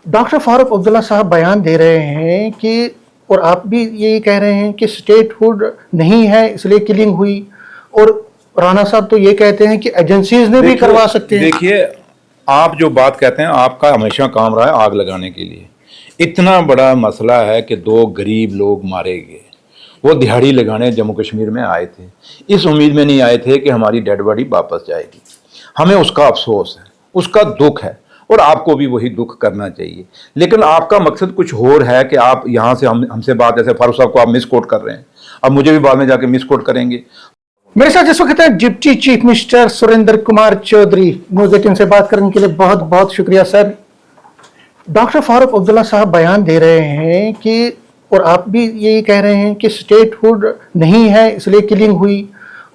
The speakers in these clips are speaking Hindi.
डॉक्टर फारूक अब्दुल्ला साहब बयान दे रहे हैं कि और आप भी यही कह रहे हैं कि स्टेटहुड नहीं है इसलिए किलिंग हुई। और राणा साहब तो ये कहते हैं कि एजेंसीज ने भी करवा सकते हैं। देखिए, आप जो बात कहते हैं आपका हमेशा काम रहा है आग लगाने के लिए। इतना बड़ा मसला है कि दो गरीब लोग मारे गए, वो दिहाड़ी लगाने जम्मू कश्मीर में आए थे। इस उम्मीद में नहीं आए थे कि हमारी डेड बॉडी वापस जाएगी। हमें उसका अफसोस है, उसका दुख है, और आपको भी वही दुख करना चाहिए। लेकिन आपका मकसद कुछ और है कि आप यहाँ से हमसे बात, जैसे फारूक साहब को आप मिस कोट कर रहे हैं, अब मुझे भी बाद में जाके मिस कोट करेंगे। मेरे साथ इस वक्त है deputy chief minister Surendra Kumar Chaudhary. News 18 से बात करने के लिए बहुत बहुत शुक्रिया सर। डॉक्टर फारूक अब्दुल्ला साहब बयान दे रहे हैं कि और आप भी यही कह रहे हैं कि स्टेटहुड नहीं है इसलिए किलिंग हुई।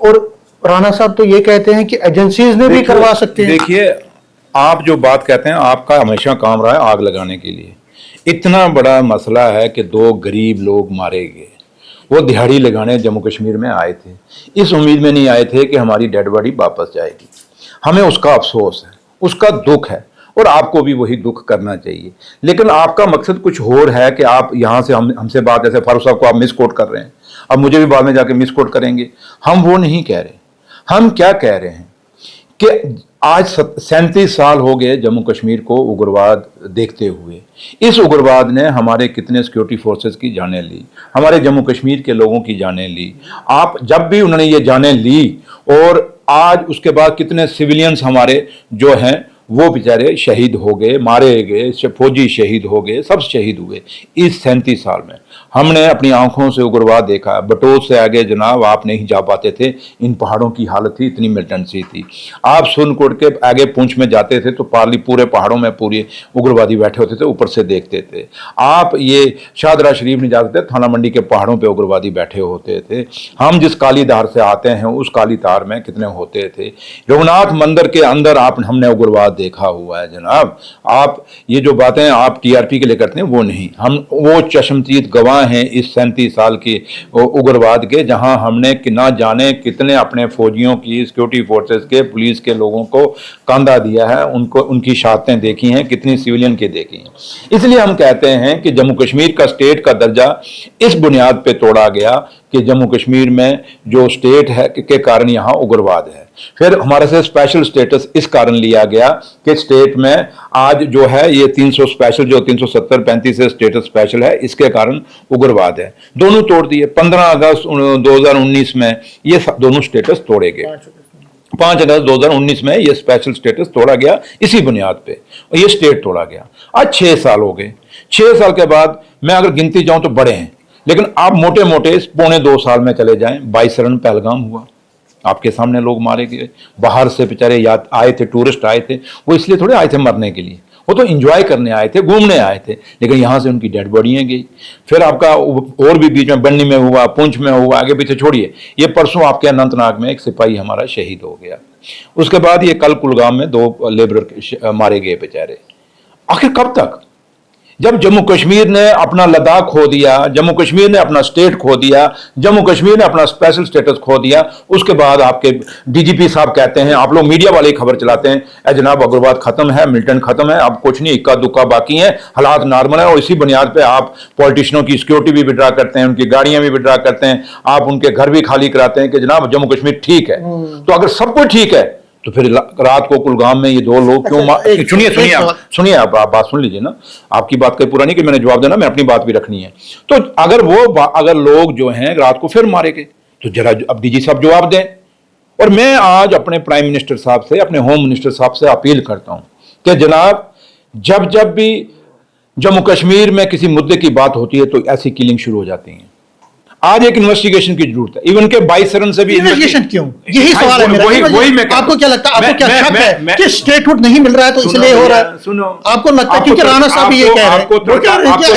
और राणा साहब तो ये कहते हैं कि एजेंसीज ने भी करवा सकते हैं। देखिए, आप जो बात कहते हैं आपका हमेशा काम रहा है आग लगाने के लिए। इतना बड़ा मसला है कि दो गरीब लोग मारे गए, वो दिहाड़ी लगाने जम्मू कश्मीर में आए थे। इस उम्मीद में नहीं आए थे कि हमारी डेड बॉडी वापस जाएगी। हमें उसका अफसोस है, उसका दुख है, और आपको भी वही दुख करना चाहिए। लेकिन आपका मकसद कुछ और है कि आप यहाँ से हमसे बात, जैसे फारूक साहब को आप मिस कोट कर रहे हैं, अब मुझे भी बाद में जाके मिस कोट करेंगे। हम वो नहीं कह रहे। हम क्या कह रहे हैं कि आज 37 साल हो गए जम्मू कश्मीर को उग्रवाद देखते हुए। इस उग्रवाद ने हमारे कितने सिक्योरिटी फोर्सेस की जानें ली, हमारे जम्मू कश्मीर के लोगों की जानें ली। आप जब भी उन्होंने ये जानें ली, और आज उसके बाद कितने सिविलियंस हमारे जो हैं वो बेचारे शहीद हो गए, मारे गए, फौजी शहीद हो गए, सब शहीद हुए। इस 37 साल में हमने अपनी आंखों से उग्रवाद देखा। बटोत से आगे जनाब आप नहीं जा पाते थे, इन पहाड़ों की हालत थी, इतनी मिलिटेंसी थी। आप सुनकोट के आगे पुंछ में जाते थे तो पार्ली पूरे पहाड़ों में पूरे उग्रवादी बैठे होते थे, ऊपर से देखते थे। आप ये शाहदरा शरीफ नहीं जाते थे, थाना मंडी के पहाड़ों पे उग्रवादी बैठे होते थे। हम जिस काली धार से आते हैं उस काली धार में कितने होते थे। रघुनाथ मंदिर के अंदर हमने उग्रवाद देखा हुआ है जनाब। आप ये जो बातें आप टीआरपी के लिए करते हैं वो नहीं, हम वो चश्मदीद गवाह हैं इस 37 साल के उग्रवाद के, जहां हमने ना जाने कितने अपने फौजियों की, सिक्योरिटी फोर्सेस के, पुलिस के लोगों को कंधा दिया है, उनको उनकी शहादतें देखी हैं, कितनी सिविलियन की देखी हैं। इसलिए हम कहते हैं कि जम्मू कश्मीर का स्टेट का दर्जा इस बुनियाद पे तोड़ा गया कि जम्मू कश्मीर में जो स्टेट है के कारण यहाँ उग्रवाद है। फिर हमारे से स्पेशल स्टेटस इस कारण लिया गया कि स्टेट में आज जो है ये 300 स्पेशल, जो 370-35 से स्टेटस स्पेशल है, इसके कारण उग्रवाद है। दोनों तोड़ दिए। 15 अगस्त 2019 में ये दोनों स्टेटस तोड़े गए। 5 अगस्त 2019 में ये स्पेशल स्टेटस तोड़ा गया इसी बुनियाद पे, और ये स्टेट तोड़ा गया। आज 6 साल हो गए। 6 साल के बाद मैं अगर गिनती जाऊं तो बड़े हैं, लेकिन आप मोटे मोटे पौने 2 साल में चले जाएं। 22 रन पहलगाम हुआ, आपके सामने लोग मारे गए। बाहर से बेचारे याद आए थे, टूरिस्ट आए थे, वो इसलिए थोड़े आए थे मरने के लिए, वो तो एंजॉय करने आए थे, घूमने आए थे। लेकिन यहाँ से उनकी डेड बॉडियाँ गई। फिर आपका और भी बीच में बन्नी में हुआ, पुंछ में हुआ, आगे पीछे छोड़िए। ये परसों आपके अनंतनाग में एक सिपाही हमारा शहीद हो गया। उसके बाद ये कल कुलगाम में 2 लेबर मारे गए बेचारे। आखिर कब तक? जब जम्मू कश्मीर ने अपना लद्दाख खो दिया, जम्मू कश्मीर ने अपना स्टेट खो दिया, जम्मू कश्मीर ने अपना स्पेशल स्टेटस खो दिया, उसके बाद आपके डीजीपी साहब कहते हैं, आप लोग मीडिया वाले खबर चलाते हैं, ए जनाब उग्रवाद खत्म है, मिलिटेंट खत्म है, अब कुछ नहीं, इक्का दुक्का बाकी है, हालात नॉर्मल है। और इसी बुनियाद पे आप पॉलिटिशियनों की सिक्योरिटी भी विड्रा करते हैं, उनकी गाड़ियां भी विड्रा करते हैं, आप उनके घर भी खाली कराते हैं कि जनाब जम्मू कश्मीर ठीक है। तो अगर सब कुछ ठीक है तो फिर रात को कुलगाम में ये 2 लोग क्यों सुनिए आप बात सुन लीजिए ना। आपकी बात का पूरा नहीं कि मैंने जवाब देना, मैं अपनी बात भी रखनी है। तो अगर लोग जो हैं रात को फिर मारे गए तो जरा अब डीजी साहब जवाब दें। और मैं आज अपने प्राइम मिनिस्टर साहब से, अपने होम मिनिस्टर साहब से अपील करता हूं कि जनाब जब भी जम्मू कश्मीर में किसी मुद्दे की बात होती है तो ऐसी किलिंग शुरू हो जाती है। आज एक इन्वेस्टिगेशन की जरूरत है। इवन के 22 रन से भी इन्वेस्टिगेशन क्यों? यही सवाल है मेरा। वही मैं आपको क्या लगता है, आपको क्या शक है कि स्टेटहुड नहीं मिल रहा है तो इसलिए हो रहा है? सुनो, आपको लगता है क्योंकि राणा साहब भी ये कह रहे हैं आपको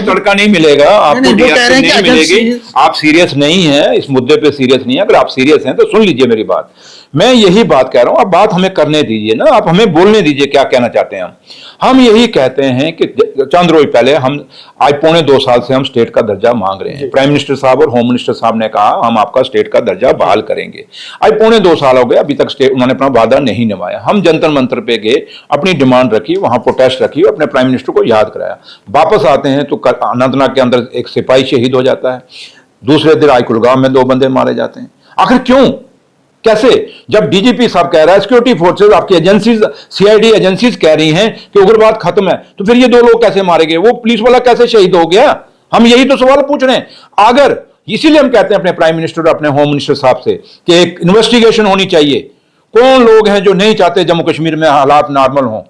तड़का नहीं मिलेगा, आपको नहीं मिलेगी, आप सीरियस नहीं है इस मुद्दे पे, सीरियस नहीं है। अगर आप सीरियस हैं तो सुन लीजिए मेरी बात मैं यही बात कह रहा हूं, अब बात हमें करने दीजिए ना, आप हमें बोलने दीजिए क्या कहना चाहते हैं। हम यही कहते हैं कि चंद रोज पहले हम आज 2.25 साल से हम स्टेट का दर्जा मांग रहे हैं। प्राइम मिनिस्टर साहब और होम मिनिस्टर साहब ने कहा हम आपका स्टेट का दर्जा बहाल करेंगे। आज 2.25 साल हो गए, अभी तक स्टेट उन्होंने अपना वादा नहीं निभाया। हम जंतर मंतर पे गए, अपनी डिमांड रखी, वहां प्रोटेस्ट रखी, अपने प्राइम मिनिस्टर को याद कराया। वापस आते हैं तो अनंतनाग के अंदर एक सिपाही शहीद हो जाता है, दूसरे दिन आज कुलगाम में 2 बंदे मारे जाते हैं। आखिर क्यों, कैसे? जब डीजीपी साहब कह रहा है, सिक्योरिटी फोर्सेस, आपकी एजेंसीज, सीआईडी एजेंसीज कह रही हैं कि उग्रवाद खत्म है, तो फिर ये 2 लोग कैसे मारे गए? वो पुलिस वाला कैसे शहीद हो गया? हम यही तो सवाल पूछ रहे हैं। अगर इसीलिए हम कहते हैं अपने प्राइम मिनिस्टर और अपने होम मिनिस्टर साहब से कि एक इन्वेस्टिगेशन होनी चाहिए। कौन लोग हैं जो नहीं चाहते जम्मू कश्मीर में हालात नॉर्मल हों?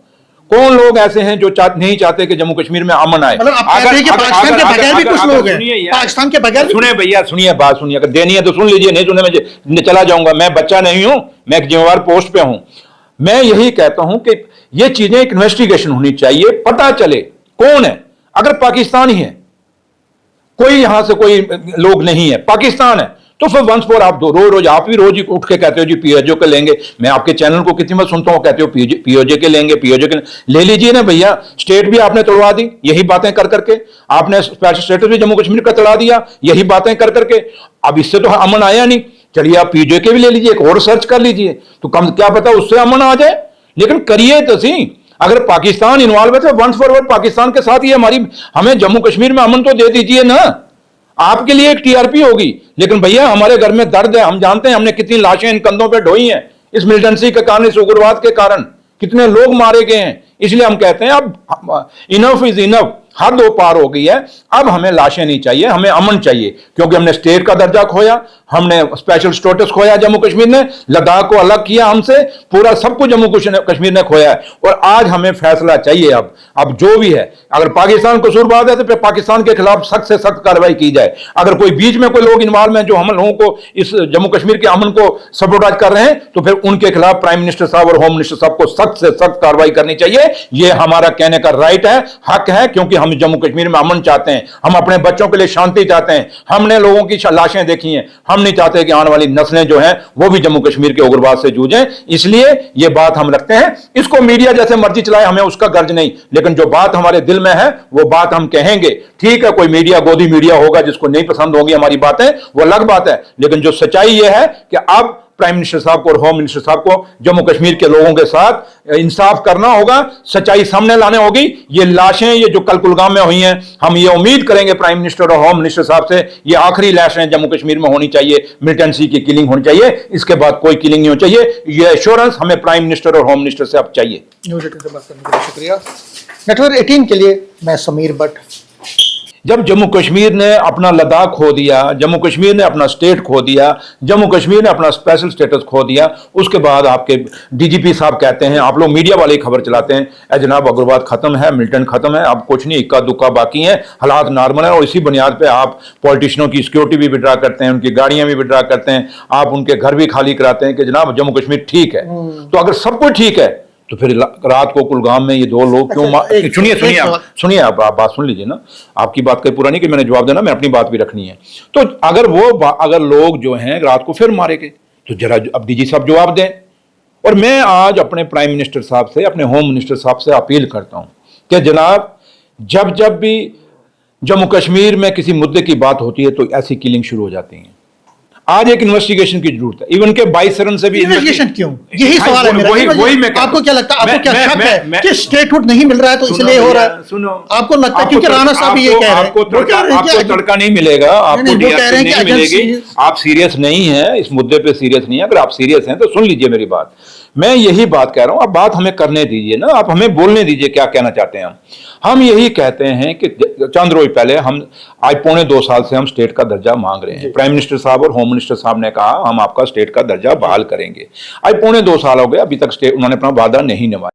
कौन लोग ऐसे हैं जो नहीं चाहते कि जम्मू कश्मीर में अमन आए? मतलब आप कहते हैं कि पाकिस्तान के बगैर भी कुछ लोग हैं, पाकिस्तान के बगैर। सुने भैया, सुनिए बात, सुनिए, अगर देनी है तो सुन लीजिए, नहीं सुने मैं चला जाऊंगा। मैं बच्चा नहीं हूं, मैं एक जिम्मेवार पोस्ट पे हूं। मैं यही कहता हूं कि ये चीजें एक इन्वेस्टिगेशन होनी चाहिए, पता चले कौन है। अगर पाकिस्तान ही है, कोई यहां से कोई लोग नहीं है, पाकिस्तान है, तो फिर वंस फॉर आप रोज आप भी रोज ही उठ के कहते हो जी पीओजे के लेंगे। मैं आपके चैनल को कितनी बार सुनता हूं, कहते हो पीओजे के लेंगे, पीओजे के ले लीजिए ना भैया। स्टेट भी आपने तोड़वा दी यही बातें कर करके, आपने स्पेशल स्टेटस भी जम्मू कश्मीर का तोड़ा दिया यही बातें कर करके। अब इससे तो अमन आया नहीं, चलिए आप पीओजे के भी ले लीजिए, एक और सर्च कर लीजिए, तो कम क्या पता उससे अमन आ जाए। लेकिन करिए तो सही। अगर पाकिस्तान इन्वॉल्व है तो वंस फॉरवर्ड पाकिस्तान के साथ ही हमारी, हमें जम्मू कश्मीर में अमन तो दे दीजिए ना। आपके लिए एक टीआरपी होगी, लेकिन भैया हमारे घर में दर्द है, हम जानते हैं हमने कितनी लाशें इन कंधों पे ढोई हैं इस मिलिटेंसी के कारण, इस उग्रवाद के कारण कितने लोग मारे गए हैं। इसलिए हम कहते हैं अब इनफ इज इनफ, हद दो पार हो गई है। अब हमें लाशें नहीं चाहिए, हमें अमन चाहिए, क्योंकि हमने स्टेट का दर्जा खोया, हमने स्पेशल स्टेटस खोया, जम्मू कश्मीर ने लद्दाख को अलग किया हमसे, पूरा सब कुछ जम्मू कश्मीर ने खोया है। और आज हमें फैसला चाहिए। अब जो भी है, अगर पाकिस्तान कसूरवार है तो फिर पाकिस्तान के खिलाफ सख्त से सख्त कार्रवाई की जाए। अगर कोई बीच में कोई लोग इन्वॉल्व हैं जो हम लोगों को इस जम्मू कश्मीर के अमन को सबोटाज कर रहे हैं, तो फिर उनके खिलाफ प्राइम मिनिस्टर साहब और होम मिनिस्टर साहब को सख्त से सख्त कार्रवाई करनी चाहिए। यह हमारा कहने का राइट है, हक है, क्योंकि हम जम्मू कश्मीर में अमन चाहते हैं, हम अपने बच्चों के लिए शांति चाहते हैं। हमने लोगों की लाशें देखी हैं, हम नहीं चाहते कि आने वाली नस्लें जो हैं वो भी जम्मू कश्मीर के उग्रवाद से जूझें। इसलिए यह बात हम रखते हैं। इसको मीडिया जैसे मर्जी चलाए, हमें उसका गर्ज नहीं, लेकिन जो बात हमारे दिल में है वो बात हम कहेंगे। ठीक है, कोई मीडिया गोदी मीडिया होगा जिसको नहीं पसंद होगी हमारी बातें, वो अलग बात है, लेकिन जो सच्चाई यह है कि अब प्राइम मिनिस्टर साहब को और होम मिनिस्टर साहब को जम्मू कश्मीर के लोगों के साथ इंसाफ करना होगा, सच्चाई सामने लाने होगी। ये लाशें ये जो कल कुलगाम में हुई हैं, हम ये उम्मीद करेंगे प्राइम मिनिस्टर और होम मिनिस्टर साहब से, ये आखिरी लाशें जम्मू कश्मीर में होनी चाहिए, मिलिटेंसी की किलिंग होनी चाहिए, इसके बाद कोई किलिंग नहीं होनी चाहिए। ये एश्योरेंस हमें प्राइम मिनिस्टर और होम मिनिस्टर से अब चाहिए। न्यूज़ 18 से बात करने के लिए शुक्रिया। नेटवर्क 18 के लिए मैं समीर भट्ट। जब जम्मू कश्मीर ने अपना लद्दाख खो दिया, जम्मू कश्मीर ने अपना स्टेट खो दिया, जम्मू कश्मीर ने अपना स्पेशल स्टेटस खो दिया, उसके बाद आपके डीजीपी साहब कहते हैं, आप लोग मीडिया वाले खबर चलाते हैं, ए जनाब उग्रवाद खत्म है, मिलिटेंट खत्म है, अब कुछ नहीं, इक्का दुक्का बाकी है, हालात नॉर्मल है। और इसी बुनियाद पे आप पॉलिटिशियनों की सिक्योरिटी भी विड्रा करते हैं, उनकी गाड़ियां भी विड्रा करते हैं, आप उनके घर भी खाली कराते हैं कि जनाब जम्मू कश्मीर ठीक है। तो अगर सब कुछ ठीक है तो फिर रात को कुलगाम में ये 2 लोग क्यों सुनिए आप बात सुन लीजिए ना, आपकी बात का पूरा नहीं कि मैंने जवाब देना, मैं अपनी बात भी रखनी है। तो अगर लोग जो हैं रात को फिर मारे गए तो जरा अब डीजी साहब जवाब दें। और मैं आज अपने प्राइम मिनिस्टर साहब से, अपने होम मिनिस्टर साहब से अपील करता हूं कि जनाब जब भी जम्मू कश्मीर में किसी मुद्दे की बात होती है तो ऐसी किलिंग शुरू हो जाती है। आज एक इन्वेस्टिगेशन की जरूरत है, इवन के 22 रन से भी इन्वेस्टिगेशन क्यों, यही सवाल है मेरा। वही मैं आपको क्या लगता है, आपको क्या शक है कि स्टेटहुड नहीं मिल रहा है तो इसलिए हो रहा है? सुनो, आपको लगता है क्योंकि राणा साहब ये कह रहे हैं आपको तड़का नहीं मिलेगा, आपको डीआरपी नहीं मिलेगी, आप सीरियस नहीं है इस मुद्दे पे, सीरियस नहीं है। अगर आप सीरियस हैं तो सुन लीजिए मेरी बात, मैं यही बात कह रहा हूं, अब बात हमें करने दीजिए ना, आप हमें बोलने दीजिए क्या कहना चाहते हैं। हम यही कहते हैं कि चंद रोज पहले हम आज 2.25 साल से हम स्टेट का दर्जा मांग रहे हैं। प्राइम मिनिस्टर साहब और होम मिनिस्टर साहब ने कहा हम आपका स्टेट का दर्जा बहाल करेंगे। आज 2.25 साल हो गए, अभी तक स्टेट उन्होंने अपना वादा नहीं निभाया।